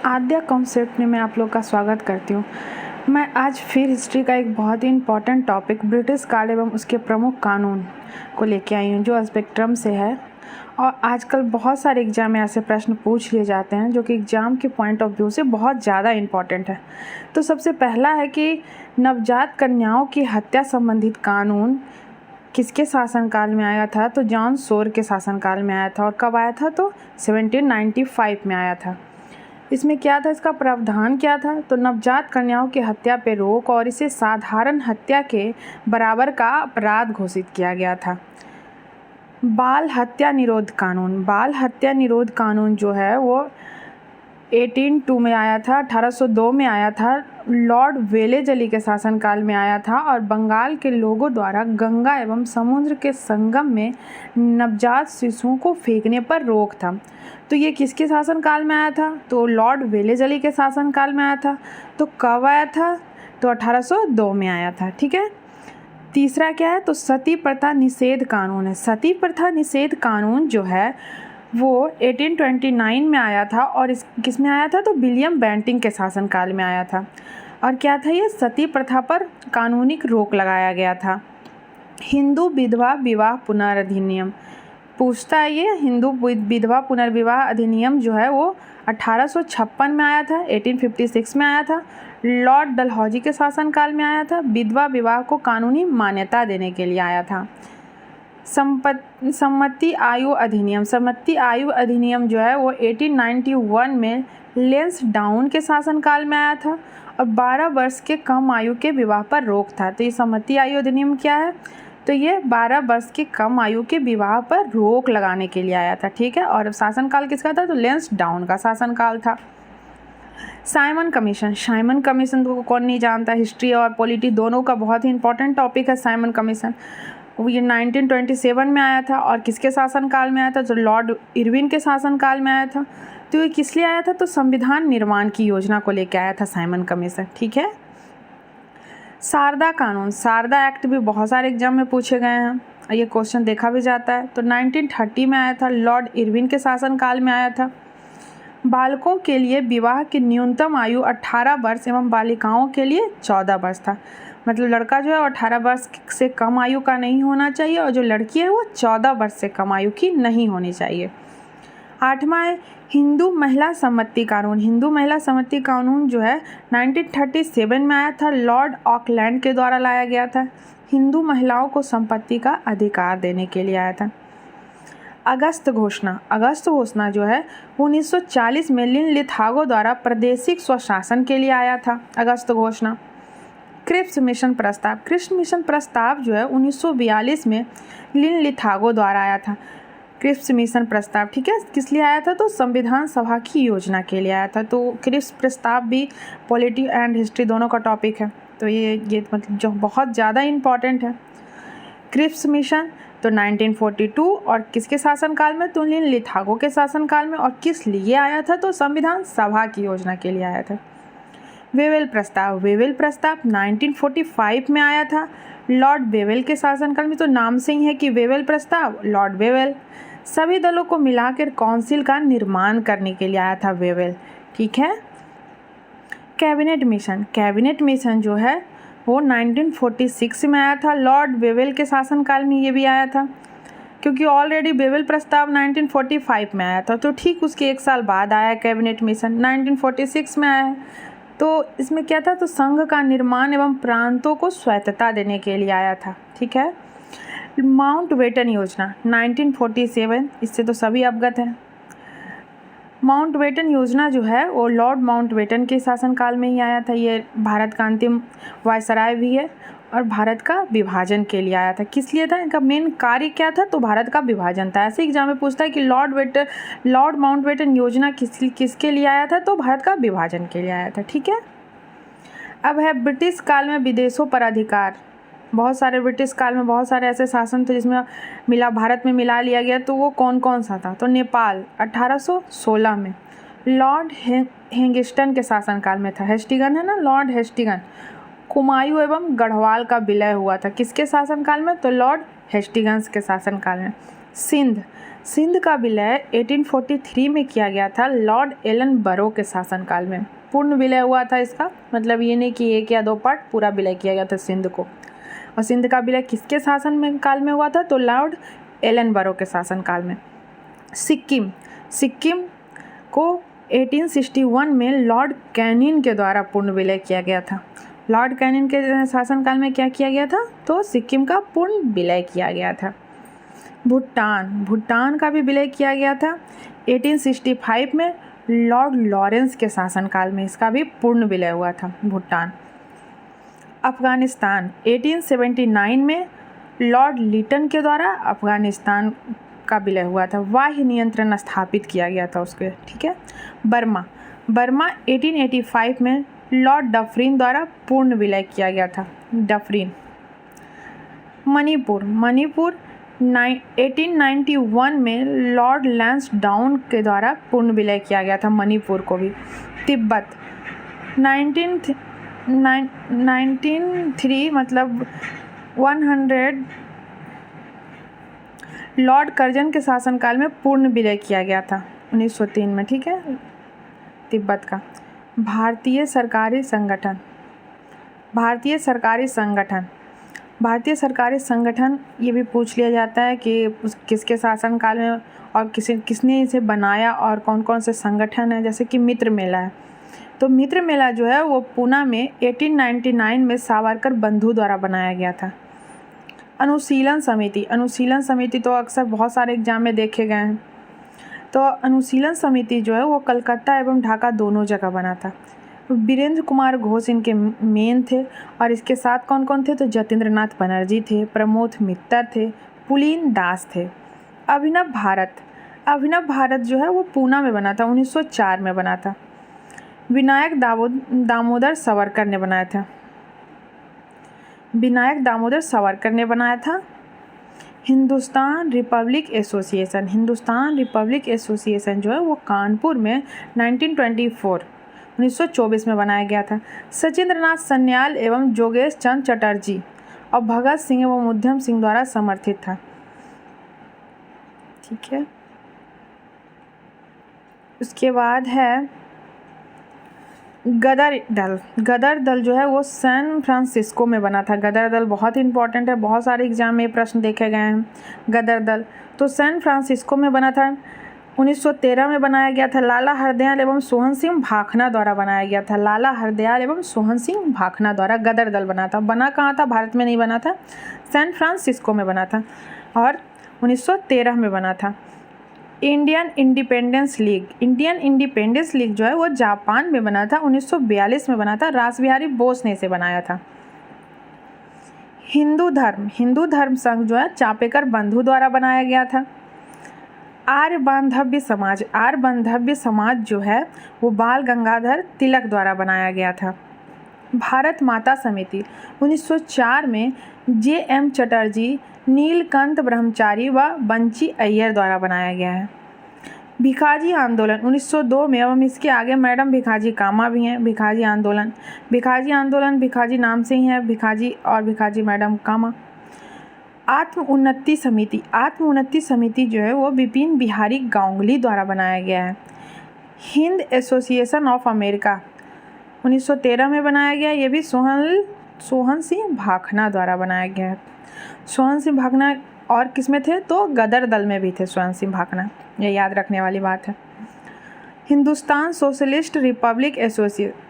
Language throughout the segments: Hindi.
आद्या कॉन्सेप्ट में मैं आप लोग का स्वागत करती हूँ। मैं आज फिर हिस्ट्री का एक बहुत ही इम्पॉर्टेंट टॉपिक ब्रिटिश काल एवं उसके प्रमुख कानून को लेके आई हूँ, जो स्पेक्ट्रम से है। और आजकल बहुत सारे एग्जाम में ऐसे प्रश्न पूछ लिए जाते हैं जो कि एग्ज़ाम के पॉइंट ऑफ व्यू से बहुत ज़्यादा इम्पॉर्टेंट है। तो सबसे पहला है कि नवजात कन्याओं की हत्या संबंधित कानून किसके शासनकाल में आया था? तो जॉन सोर के शासनकाल में आया था। और कब आया था? तो 1795 में आया था। इसमें क्या था, इसका प्रावधान क्या था? तो नवजात कन्याओं की हत्या पे रोक और इसे साधारण हत्या के बराबर का अपराध घोषित किया गया था। बाल हत्या निरोध कानून, बाल हत्या निरोध कानून जो है वो 1802 में आया था, 1802 में आया था, लॉर्ड वेलेजली के शासनकाल में आया था और बंगाल के लोगों द्वारा गंगा एवं समुद्र के संगम में नवजात शिशुओं को फेंकने पर रोक था। तो ये किसके शासनकाल में आया था? तो लॉर्ड वेलेजली के शासनकाल में आया था। तो कब आया था? तो 1802 में आया था। ठीक है। तीसरा क्या है? तो सती प्रथा निषेध कानून है। सती प्रथा निषेध कानून जो है वो 1829 में आया था और किस में आया था? तो विलियम बेंटिंग के शासनकाल में आया था। और क्या था ये? सती प्रथा पर कानूनी रोक लगाया गया था। हिंदू विधवा विवाह पुनर्अधिनियम पूछता है ये। हिंदू विधवा पुनर्विवाह अधिनियम जो है वो 1856 में आया था, 1856 में आया था, लॉर्ड डलहौजी के शासनकाल में आया था। विधवा विवाह को कानूनी मान्यता देने के लिए आया था। सम्मति आयु अधिनियम, सम्मति आयु अधिनियम जो है वो 1891 में लेंसडाउन के शासनकाल में आया था और 12 वर्ष के कम आयु के विवाह पर रोक था। तो ये सम्मति आयु अधिनियम क्या है? तो ये 12 वर्ष के कम आयु के विवाह पर रोक लगाने के लिए आया था। ठीक है। और शासनकाल किसका था? तो लेंसडाउन का शासनकाल था। साइमन कमीशन, साइमन कमीशन को कौन नहीं जानता? हिस्ट्री और पॉलिटी दोनों का बहुत ही इंपॉर्टेंट टॉपिक है साइमन कमीशन। ये 1927 में आया था और किसके शासनकाल में आया था? जो लॉर्ड इरविन के शासनकाल में आया था। तो ये किस लिए आया था? तो संविधान निर्माण की योजना को लेकर आया था साइमन कमीशन। ठीक है। शारदा कानून, शारदा एक्ट भी बहुत सारे एग्जाम में पूछे गए हैं, ये क्वेश्चन देखा भी जाता है। तो 1930 में आया था, लॉर्ड इरविन के शासनकाल में आया था। बालकों के लिए विवाह की न्यूनतम आयु 18 वर्ष एवं बालिकाओं के लिए 14 वर्ष था। मतलब लड़का जो है 18 वर्ष से कम आयु का नहीं होना चाहिए और जो लड़की है वो 14 वर्ष से कम आयु की नहीं होनी चाहिए। 8वां है हिंदू महिला सम्मति कानून। हिंदू महिला सम्मति कानून जो है 1937 में आया था, लॉर्ड ऑकलैंड के द्वारा लाया गया था। हिंदू महिलाओं को संपत्ति का अधिकार देने के लिए आया था। अगस्त घोषणा, अगस्त घोषणा जो है 1940 में लिनलिथागो द्वारा प्रादेशिक स्वशासन के लिए आया था। अगस्त घोषणा। क्रिप्स मिशन प्रस्ताव, क्रिप्स मिशन प्रस्ताव जो है 1942 में लिनलिथागो द्वारा आया था। क्रिप्स मिशन प्रस्ताव, ठीक है, किस लिए आया था? तो संविधान सभा की योजना के लिए आया था। तो क्रिप्स प्रस्ताव भी पॉलिटी एंड हिस्ट्री दोनों का टॉपिक है, तो ये मतलब जो बहुत ज़्यादा इम्पॉर्टेंट है। क्रिप्स मिशन तो 1942 और किसके शासनकाल में? तो लिनलिथागो के शासनकाल में। और किस लिए आया था? तो संविधान सभा की योजना के लिए आया था। वेवेल प्रस्ताव, वेवेल प्रस्ताव 1945 में आया था, लॉर्ड वेवेल के शासनकाल में। तो नाम से ही है कि वेवेल प्रस्ताव, लॉर्ड वेवेल सभी दलों को मिलाकर काउंसिल का निर्माण करने के लिए आया था वेवेल। ठीक है। कैबिनेट मिशन, कैबिनेट मिशन जो है वो 1946 में आया था, लॉर्ड वेवेल के शासनकाल में ये भी आया था, क्योंकि ऑलरेडी वेवेल प्रस्ताव 1945 में आया था, तो ठीक उसके एक साल बाद आया कैबिनेट मिशन, 1946 में आया है। तो इसमें क्या था? तो संघ का निर्माण एवं प्रांतों को स्वायत्तता देने के लिए आया था। ठीक है। माउंटबेटन योजना 1947, इससे तो सभी अवगत हैं। माउंटबेटन योजना जो है वो लॉर्ड माउंटबेटन के शासनकाल में ही आया था। ये भारत का अंतिम वायसराय भी है और भारत का विभाजन के लिए आया था। किस लिए था? इनका मेन कार्य क्या था? तो भारत का विभाजन था। ऐसे एग्जाम में पूछता है कि लॉर्ड माउंटबेटन योजना किसके लिए आया था? तो भारत का विभाजन के लिए आया था। ठीक है। अब है ब्रिटिश काल में विदेशों पर अधिकार। बहुत सारे ब्रिटिश काल में बहुत सारे ऐसे शासन थे जिसमें भारत में मिला लिया गया, तो वो कौन कौन सा था? तो नेपाल 1816 में लॉर्ड हेंगिस्टन के शासनकाल में था। हेस्टिंगन है ना, लॉर्ड हेस्टिंगन। कुमायूं एवं गढ़वाल का विलय हुआ था किसके शासनकाल में? तो लॉर्ड हेस्टिंगन्स के शासनकाल में। सिंध, सिंध का विलय 1843 में किया गया था लॉर्ड एलन बरो के शासनकाल में। पूर्ण विलय हुआ था इसका, मतलब ये नहीं कि 1 या 2 पार्ट, पूरा विलय किया गया था सिंध को। और सिंध का विलय किसके शासन काल में हुआ था? तो लॉर्ड एलन बरो के शासनकाल में। सिक्किम को 1861 में लॉर्ड कैनिंग के द्वारा पूर्ण विलय किया गया था। लॉर्ड कैनिंग के शासनकाल में क्या किया गया था? तो सिक्किम का पूर्ण विलय किया गया था। भूटान का भी विलय किया गया था 1865 में लॉर्ड लॉरेंस के शासनकाल में, इसका भी पूर्ण विलय हुआ था भूटान। अफगानिस्तान 1879 में लॉर्ड लिटन के द्वारा अफगानिस्तान का विलय हुआ था, वाह्य नियंत्रण स्थापित किया गया था उसके, ठीक है। बर्मा 1885 में लॉर्ड डफरिन द्वारा पूर्ण विलय किया गया था, डफरिन। मणिपुर 1891 में लॉर्ड लैंसडाउन के द्वारा पूर्ण विलय किया गया था मणिपुर को भी। तिब्बत 1903 मतलब 100 लॉर्ड कर्जन के शासनकाल में पूर्ण विलय किया गया था 1903 में, ठीक है, तिब्बत का। भारतीय सरकारी संगठन ये भी पूछ लिया जाता है कि किसके शासनकाल में और किसने इसे बनाया और कौन कौन से संगठन है। जैसे कि मित्र मेला है, तो मित्र मेला जो है वो पूना में 1899 में सावरकर बंधु द्वारा बनाया गया था। अनुशीलन समिति तो अक्सर बहुत सारे एग्जाम में देखे गए हैं। तो अनुशीलन समिति जो है वो कलकत्ता एवं ढाका दोनों जगह बना था। वीरेंद्र कुमार घोष इनके मेन थे और इसके साथ कौन कौन थे? तो जतेंद्रनाथ बनर्जी थे, प्रमोद मित्तर थे, पुलीन दास थे। अभिनव भारत जो है वो पूना में बना था, 1904 में बना था। विनायक दामोदर सावरकर ने बनाया था। हिंदुस्तान रिपब्लिक एसोसिएशन जो है वो कानपुर में 1924 में बनाया गया था। सचिंद्रनाथ सन्याल एवं जोगेश चंद चटर्जी और भगत सिंह एवं उधम सिंह द्वारा समर्थित था, ठीक है। उसके बाद है गदर दल जो है वो सैन फ्रांसिस्को में बना था। गदर दल बहुत इंपॉर्टेंट है, बहुत सारे एग्जाम में प्रश्न देखे गए हैं। गदर दल तो सैन फ्रांसिस्को में बना था, 1913 में बनाया गया था। लाला हरदयाल एवं सोहन सिंह भाखना द्वारा बनाया गया था। गदर दल बना था। बना कहाँ था? भारत में नहीं बना था, सैन फ्रांसिस्को में बना था और 1913 में बना था। इंडियन इंडिपेंडेंस लीग जो है वो जापान में बना था, 1942 में बना था। रासबिहारी बोस ने इसे बनाया था। हिंदू धर्म संघ जो है चापेकर बंधु द्वारा बनाया गया था। आर्य बांधव्य समाज जो है वो बाल गंगाधर तिलक द्वारा बनाया गया था। भारत माता समिति 1904 में J.M. चटर्जी, नीलकंठ ब्रह्मचारी व बंची अय्यर द्वारा बनाया गया है। भिखाजी आंदोलन 1902 में, एवं इसके आगे मैडम भिखाजी कामा भी हैं। भिखाजी आंदोलन भिखाजी नाम से ही है, भिखाजी और भिखाजी मैडम कामा। आत्म उन्नति समिति जो है वो विपिन बिहारी गांगुली द्वारा बनाया गया है। हिंद एसोसिएशन ऑफ अमेरिका 1913 में बनाया गया, ये भी सोहन सिंह भाखना द्वारा बनाया गया है। सोहन सिंह भाखना और किसमें थे? तो गदर दल में भी थे सोहन सिंह भाखना, ये याद रखने वाली बात है। Hindustan Socialist Republic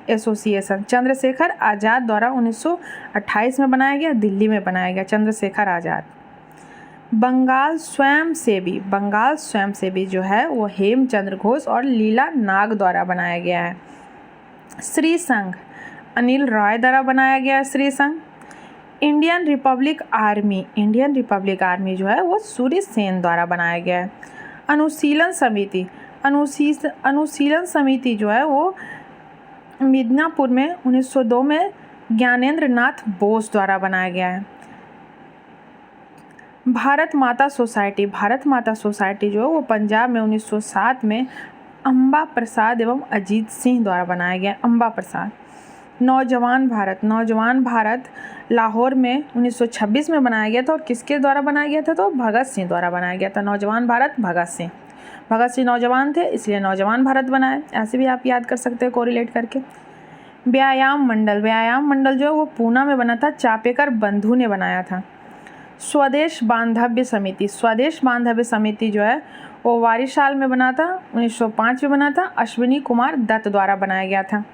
Association Chandrashekhar Azad द्वारा 1928 में बनाया गया, दिल्ली में बनाया गया, चंद्रशेखर आज़ाद। बंगाल स्वयंसेवी जो है वो हेमचंद्र घोष और लीला नाग द्वारा बनाया गया है। श्री संघ अनिल रॉय द्वारा बनाया गया है। श्री संघ। इंडियन रिपब्लिक आर्मी जो है वो सूर्य सेन द्वारा बनाया गया है। अनुशीलन समिति जो है वो मिदनापुर में 1902 में ज्ञानेंद्र नाथ बोस द्वारा बनाया गया है। भारत माता सोसाइटी जो है वो पंजाब में 1907 में अम्बा प्रसाद एवं अजीत सिंह द्वारा बनाया गया। अम्बा प्रसाद नौजवान भारत लाहौर में 1926 में बनाया गया था। और किसके द्वारा बनाया गया था? तो भगत सिंह द्वारा बनाया गया था। नौजवान भारत भगत सिंह नौजवान थे, इसलिए नौजवान भारत बनाए। ऐसे भी आप याद कर सकते हो कोरिलेट करके। व्यायाम मंडल जो है वो पूना में बना था, चापेकर बंधु ने बनाया था। स्वदेश बांधव्य समिति जो है वो वारिशाल में बना था, 1905 में बना था, अश्विनी कुमार दत्त द्वारा बनाया गया था।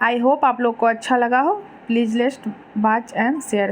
आई होप आप लोग को अच्छा लगा हो। Please let's watch and share.